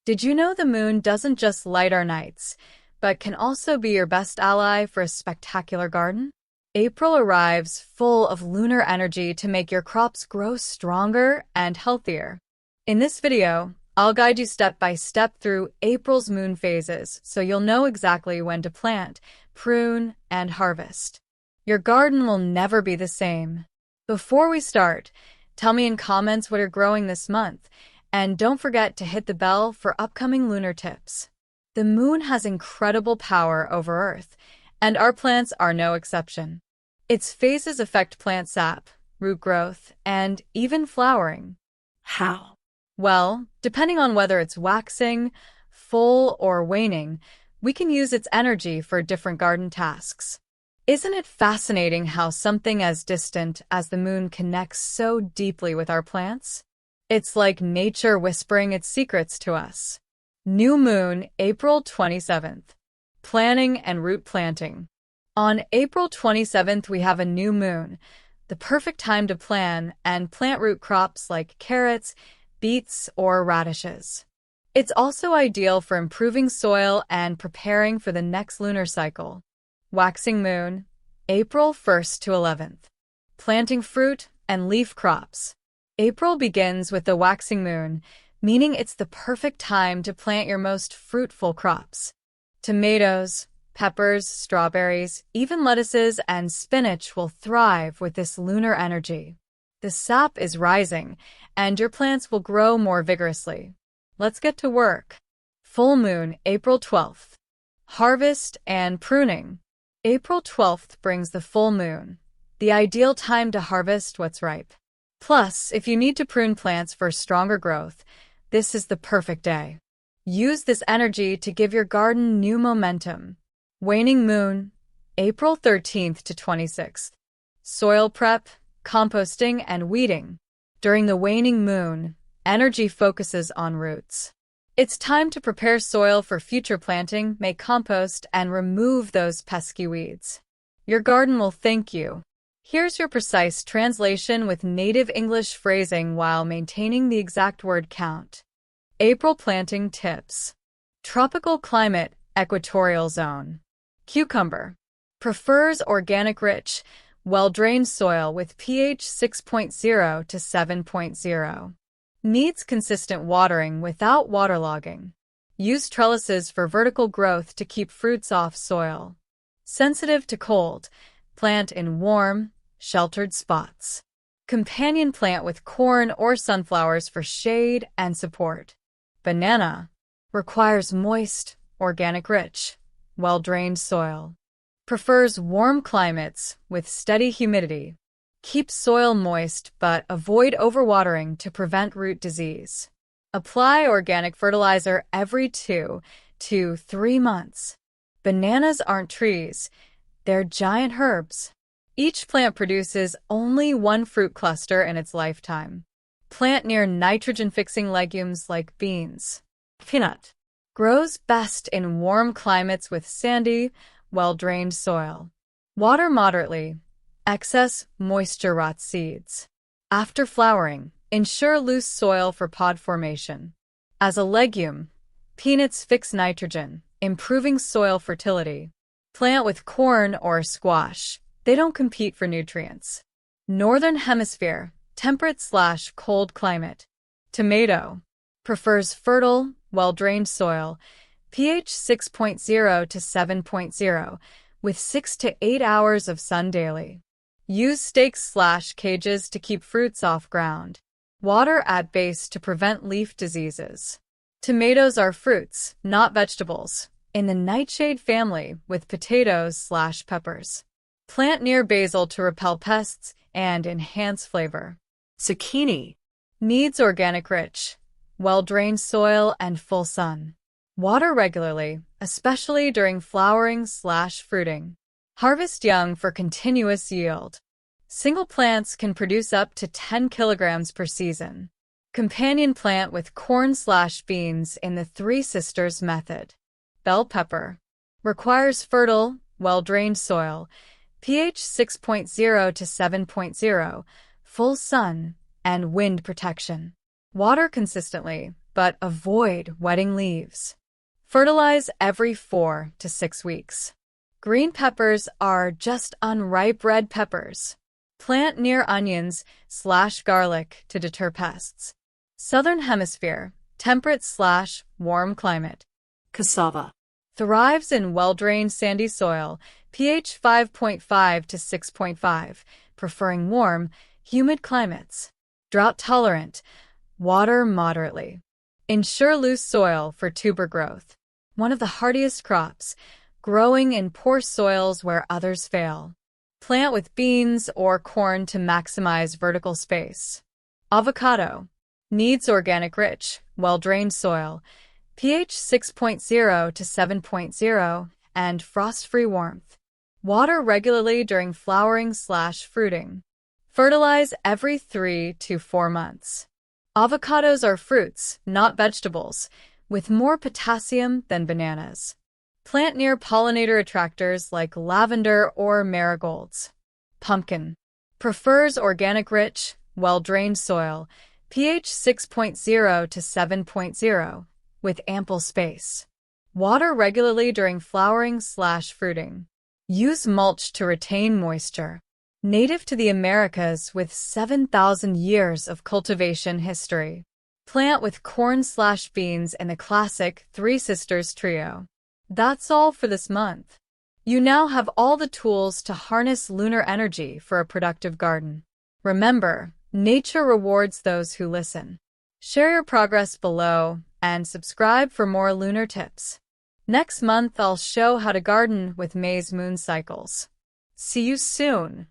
Did you know the moon doesn't just light our nights, but can also be your best ally for a spectacular garden? April arrives full of lunar energy to make your crops grow stronger and healthier. In this video, I'll guide you step by step through April's moon phases so you'll know exactly when to plant, prune, and harvest. Your garden will never be the same. Before we start, tell me in comments what you're growing this month, and don't forget to hit the bell for upcoming lunar tips. The moon has incredible power over Earth, and our plants are no exception. Its phases affect plant sap, root growth, and even flowering. How? Well, depending on whether it's waxing, full, or waning, we can use its energy for different garden tasks. Isn't it fascinating how something as distant as the moon connects so deeply with our plants? It's like nature whispering its secrets to us. New moon, April 27th. Planting and root planting. On April 27th, we have a new moon, the perfect time to plan and plant root crops like carrots, beets, or radishes. It's also ideal for improving soil and preparing for the next lunar cycle. Waxing moon, April 1st to 11th. Planting fruit and leaf crops. April begins with the waxing moon, meaning it's the perfect time to plant your most fruitful crops. Tomatoes, peppers, strawberries, even lettuces and spinach will thrive with this lunar energy. The sap is rising, and your plants will grow more vigorously. Let's get to work. Full moon, April 12th. Harvest and pruning. April 12th brings the full moon, the ideal time to harvest what's ripe. Plus, if you need to prune plants for stronger growth, this is the perfect day. Use this energy to give your garden new momentum. Waning moon, April 13th to 26th. Soil prep, composting, and weeding. During the waning moon, energy focuses on roots. It's time to prepare soil for future planting, make compost, and remove those pesky weeds. Your garden will thank you. Here's your precise translation with native English phrasing while maintaining the exact word count. April planting tips. Tropical climate, equatorial zone. Cucumber. Prefers organic rich, well-drained soil with pH 6.0 to 7.0. Needs consistent watering without waterlogging. Use trellises for vertical growth to keep fruits off soil. Sensitive to cold. Plant in warm, sheltered spots. Companion plant with corn or sunflowers for shade and support. Banana. Requires moist, organic rich, well-drained soil. Prefers warm climates with steady humidity. Keep soil moist but avoid overwatering to prevent root disease. Apply organic fertilizer every 2 to 3 months. Bananas aren't trees, they're giant herbs. Each plant produces only one fruit cluster in its lifetime. Plant near nitrogen-fixing legumes like beans. Peanut. Grows best in warm climates with sandy, well-drained soil. Water moderately. Excess moisture rots seeds. After flowering, ensure loose soil for pod formation. As a legume, peanuts fix nitrogen, improving soil fertility. Plant with corn or squash. They don't compete for nutrients. Northern hemisphere, temperate/cold climate. Tomato. Prefers fertile, well-drained soil, pH 6.0 to 7.0, with 6 to 8 hours of sun daily. Use stakes/cages to keep fruits off ground. Water at base to prevent leaf diseases. Tomatoes are fruits, not vegetables, in the nightshade family with potatoes/peppers. Plant near basil to repel pests and enhance flavor. Zucchini. Needs organic rich, well-drained soil and full sun. Water regularly, especially during flowering/fruiting. Harvest young for continuous yield. Single plants can produce up to 10 kilograms per season. Companion plant with corn/beans in the Three Sisters method. Bell pepper. Requires fertile, well-drained soil, pH 6.0 to 7.0, full sun, and wind protection. Water consistently, but avoid wetting leaves. Fertilize every 4 to 6 weeks. Green peppers are just unripe red peppers. Plant near onions/garlic to deter pests. Southern Hemisphere, temperate/warm climate. Cassava. Thrives in well-drained sandy soil, pH 5.5 to 6.5, preferring warm, humid climates. Drought-tolerant, water moderately. Ensure loose soil for tuber growth. One of the hardiest crops, growing in poor soils where others fail. Plant with beans or corn to maximize vertical space. Avocado. Needs organic rich, well-drained soil, pH 6.0 to 7.0, and frost-free warmth. Water regularly during flowering/fruiting. Fertilize every 3 to 4 months. Avocados are fruits, not vegetables, with more potassium than bananas. Plant near pollinator attractors like lavender or marigolds. Pumpkin. Prefers organic rich, well-drained soil, pH 6.0 to 7.0, with ample space. Water regularly during flowering/fruiting. Use mulch to retain moisture. Native to the Americas with 7,000 years of cultivation history. Plant with corn/beans in the classic Three Sisters trio. That's all for this month. You now have all the tools to harness lunar energy for a productive garden. Remember, nature rewards those who listen. Share your progress below and subscribe for more lunar tips. Next month, I'll show how to garden with May's moon cycles. See you soon!